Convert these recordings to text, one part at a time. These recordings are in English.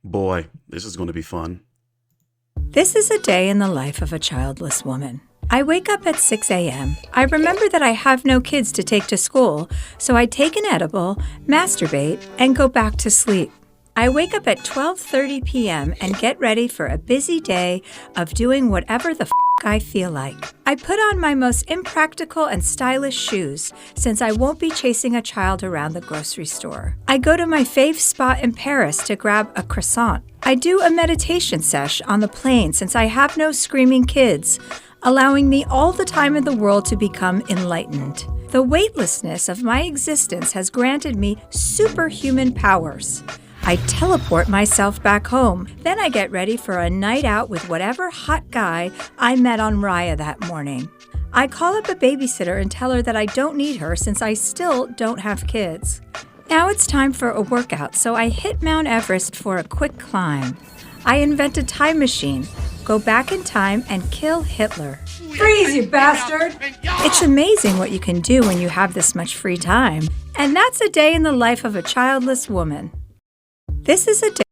Boy, this is going to be fun. This is a day in the life of a childless woman. I wake up at 6 a.m. I remember that I have no kids to take to school, so I take an edible, masturbate, and go back to sleep. I wake up at 12:30 p.m. and get ready for a busy day of doing whatever the I feel like. I put on my most impractical and stylish shoes since I won't be chasing a child around the grocery store. I go to my fave spot in Paris to grab a croissant. I do a meditation sesh on the plane since I have no screaming kids, allowing me all the time in the world to become enlightened. The weightlessness of my existence has granted me superhuman powers. I teleport myself back home. Then I get ready for a night out with whatever hot guy I met on Raya that morning. I call up a babysitter and tell her that I don't need her since I still don't have kids. Now it's time for a workout, so I hit Mount Everest for a quick climb. I invent a time machine, go back in time, and kill Hitler. Freeze, you bastard! It's amazing what you can do when you have this much free time. And that's a day in the life of a childless woman. This is a day.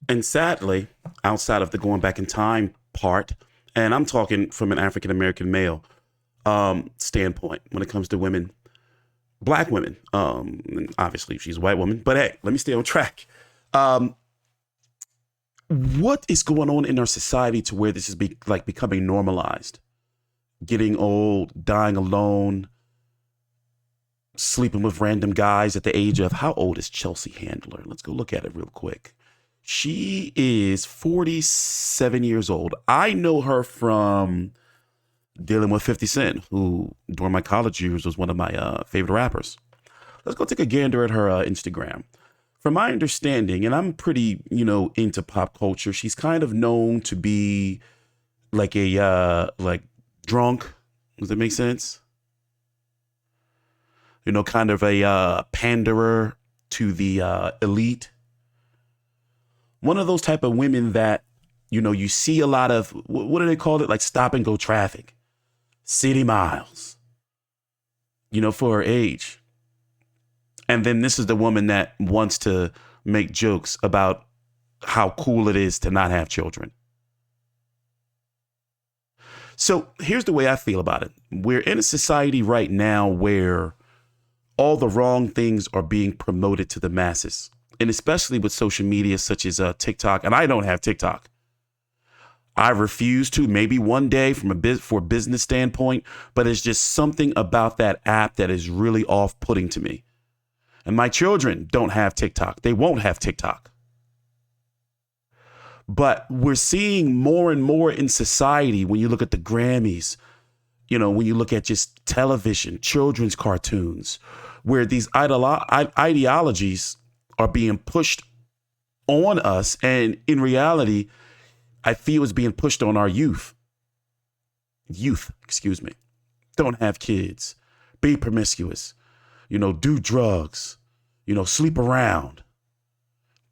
And sadly, outside of the going back in time part, and I'm talking from an African American male standpoint when it comes to women, black women, and obviously she's a white woman, but hey, let me stay on track. What is going on in our society to where this is becoming normalized? Getting old, dying alone, sleeping with random guys at the age of, how old is Chelsea Handler? Let's go look at it real quick. She is 47 years old. I know her from dealing with 50 Cent, who during my college years was one of my favorite rappers. Let's go take a gander at her Instagram. From my understanding, and I'm pretty, into pop culture, she's kind of known to be like a, drunk. Does that make sense? Kind of a panderer to the elite. One of those type of women that, you see a lot of, what do they call it? Like stop and go traffic, city miles, for her age. And then this is the woman that wants to make jokes about how cool it is to not have children. So here's the way I feel about it. We're in a society right now where all the wrong things are being promoted to the masses, and especially with social media such as TikTok. And I don't have TikTok. I refuse to, maybe one day for a business standpoint, but it's just something about that app that is really off-putting to me. And my children don't have TikTok. They won't have TikTok. But we're seeing more and more in society when you look at the Grammys, when you look at just television, children's cartoons, where these ideologies are being pushed on us. And in reality, I feel it's being pushed on our youth. Don't have kids, be promiscuous, do drugs, sleep around,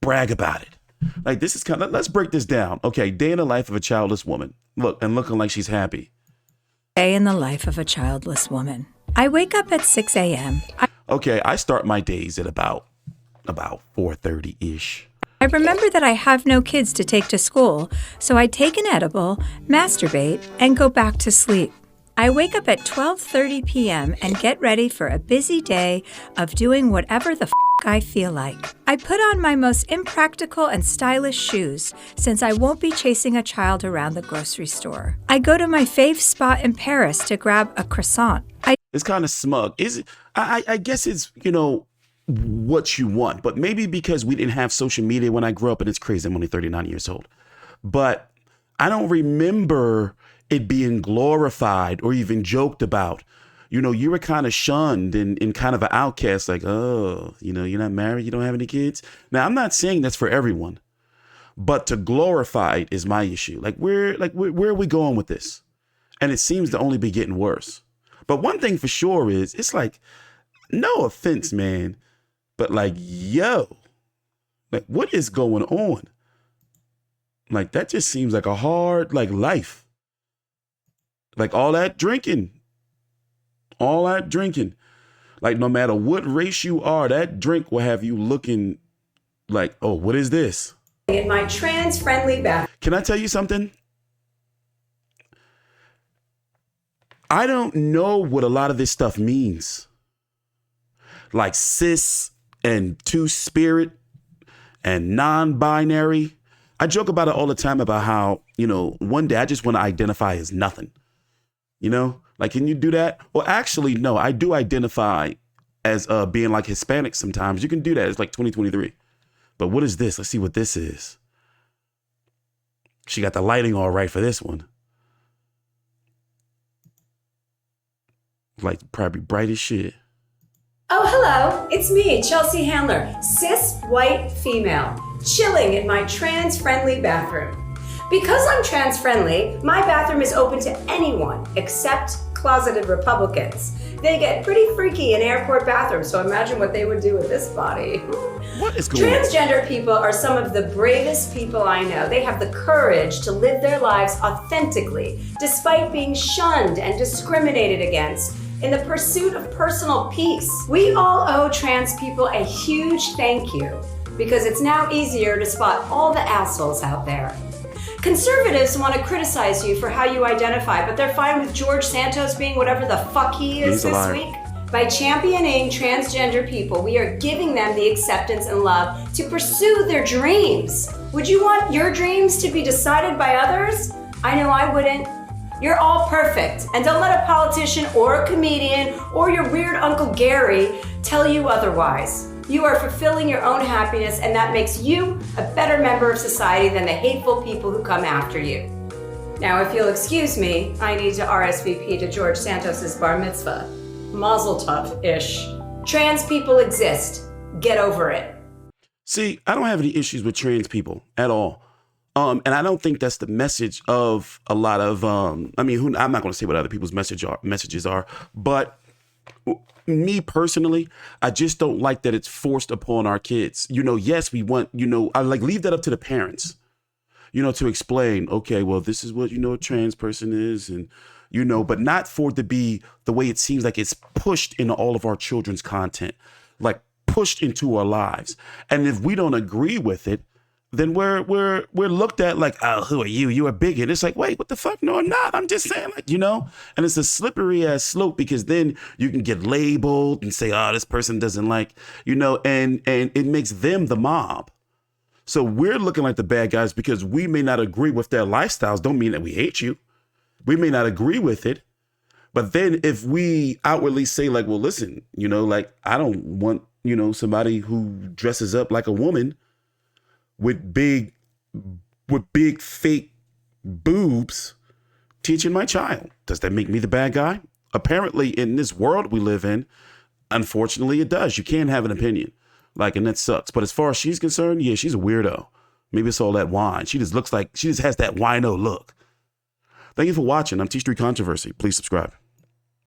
brag about it. Like, this is let's break this down. Okay, day in the life of a childless woman. Looking like she's happy. Day in the life of a childless woman. I wake up at 6 a.m. Okay, I start my days at about 4:30-ish. I remember that I have no kids to take to school, so I take an edible, masturbate, and go back to sleep. I wake up at 12:30 p.m. and get ready for a busy day of doing whatever the I feel like. I put on my most impractical and stylish shoes since I won't be chasing a child around the grocery store. I go to my fave spot in Paris to grab a croissant. It's kind of smug. I guess it's, what you want, but maybe because we didn't have social media when I grew up, and it's crazy. I'm only 39 years old, but I don't remember it being glorified or even joked about. You were kind of shunned and kind of an outcast, like, oh, you're not married, you don't have any kids. Now, I'm not saying that's for everyone, but to glorify it is my issue. Like, where are we going with this? And it seems to only be getting worse. But one thing for sure is, it's like, no offense, man, but like, yo, like, what is going on? Like, that just seems like a hard, life. Like, all that drinking. Like, no matter what race you are, that drink will have you looking Like, oh, what is this? In my trans-friendly bathroom. Can I tell you something? I don't know what a lot of this stuff means. Like cis and two-spirit and non-binary. I joke about it all the time about how, one day I just want to identify as nothing. Like, can you do that? Well, actually, no, I do identify as being like Hispanic sometimes. You can do that. It's like 2023. But what is this? Let's see what this is. She got the lighting all right for this one. Like, probably bright as shit. Oh, hello. It's me, Chelsea Handler, cis white female, chilling in my trans-friendly bathroom. Because I'm trans-friendly, my bathroom is open to anyone except closeted Republicans. They get pretty freaky in airport bathrooms, so imagine what they would do with this body. What is going on? Transgender people are some of the bravest people I know. They have the courage to live their lives authentically, despite being shunned and discriminated against in the pursuit of personal peace. We all owe trans people a huge thank you, because it's now easier to spot all the assholes out there. Conservatives want to criticize you for how you identify, but they're fine with George Santos being whatever the fuck he is this week. By championing transgender people, we are giving them the acceptance and love to pursue their dreams. Would you want your dreams to be decided by others? I know I wouldn't. You're all perfect, and don't let a politician or a comedian or your weird Uncle Gary tell you otherwise. You are fulfilling your own happiness, and that makes you a better member of society than the hateful people who come after you. Now, if you'll excuse me, I need to RSVP to George Santos's bar mitzvah. Mazel tov-ish. Trans people exist. Get over it. See, I don't have any issues with trans people at all. And I don't think that's the message of a lot of, I'm not going to say what other people's messages are, but me personally, I just don't like that it's forced upon our kids. Yes, we want, I leave that up to the parents, to explain, okay, well, this is what, a trans person is. And, but not for it to be the way it seems like it's pushed into all of our children's content, like pushed into our lives. And if we don't agree with it, then we're looked at like, oh, who are you? You're a bigot. It's like, wait, what the fuck? No, I'm not. I'm just saying, like, and it's a slippery ass slope, because then you can get labeled and say, oh, this person doesn't like, and it makes them the mob. So we're looking like the bad guys because we may not agree with their lifestyles. Don't mean that we hate you. We may not agree with it. But then if we outwardly say like, well, listen, like, I don't want, somebody who dresses up like a woman with big fake boobs teaching my child. Does that make me the bad guy? Apparently, in this world we live in, unfortunately, it does. You can't have an opinion. And that sucks. But as far as she's concerned, yeah, she's a weirdo. Maybe it's all that wine. She just has that wino look. Thank you for watching. I'm TstreeT Controversy. Please subscribe.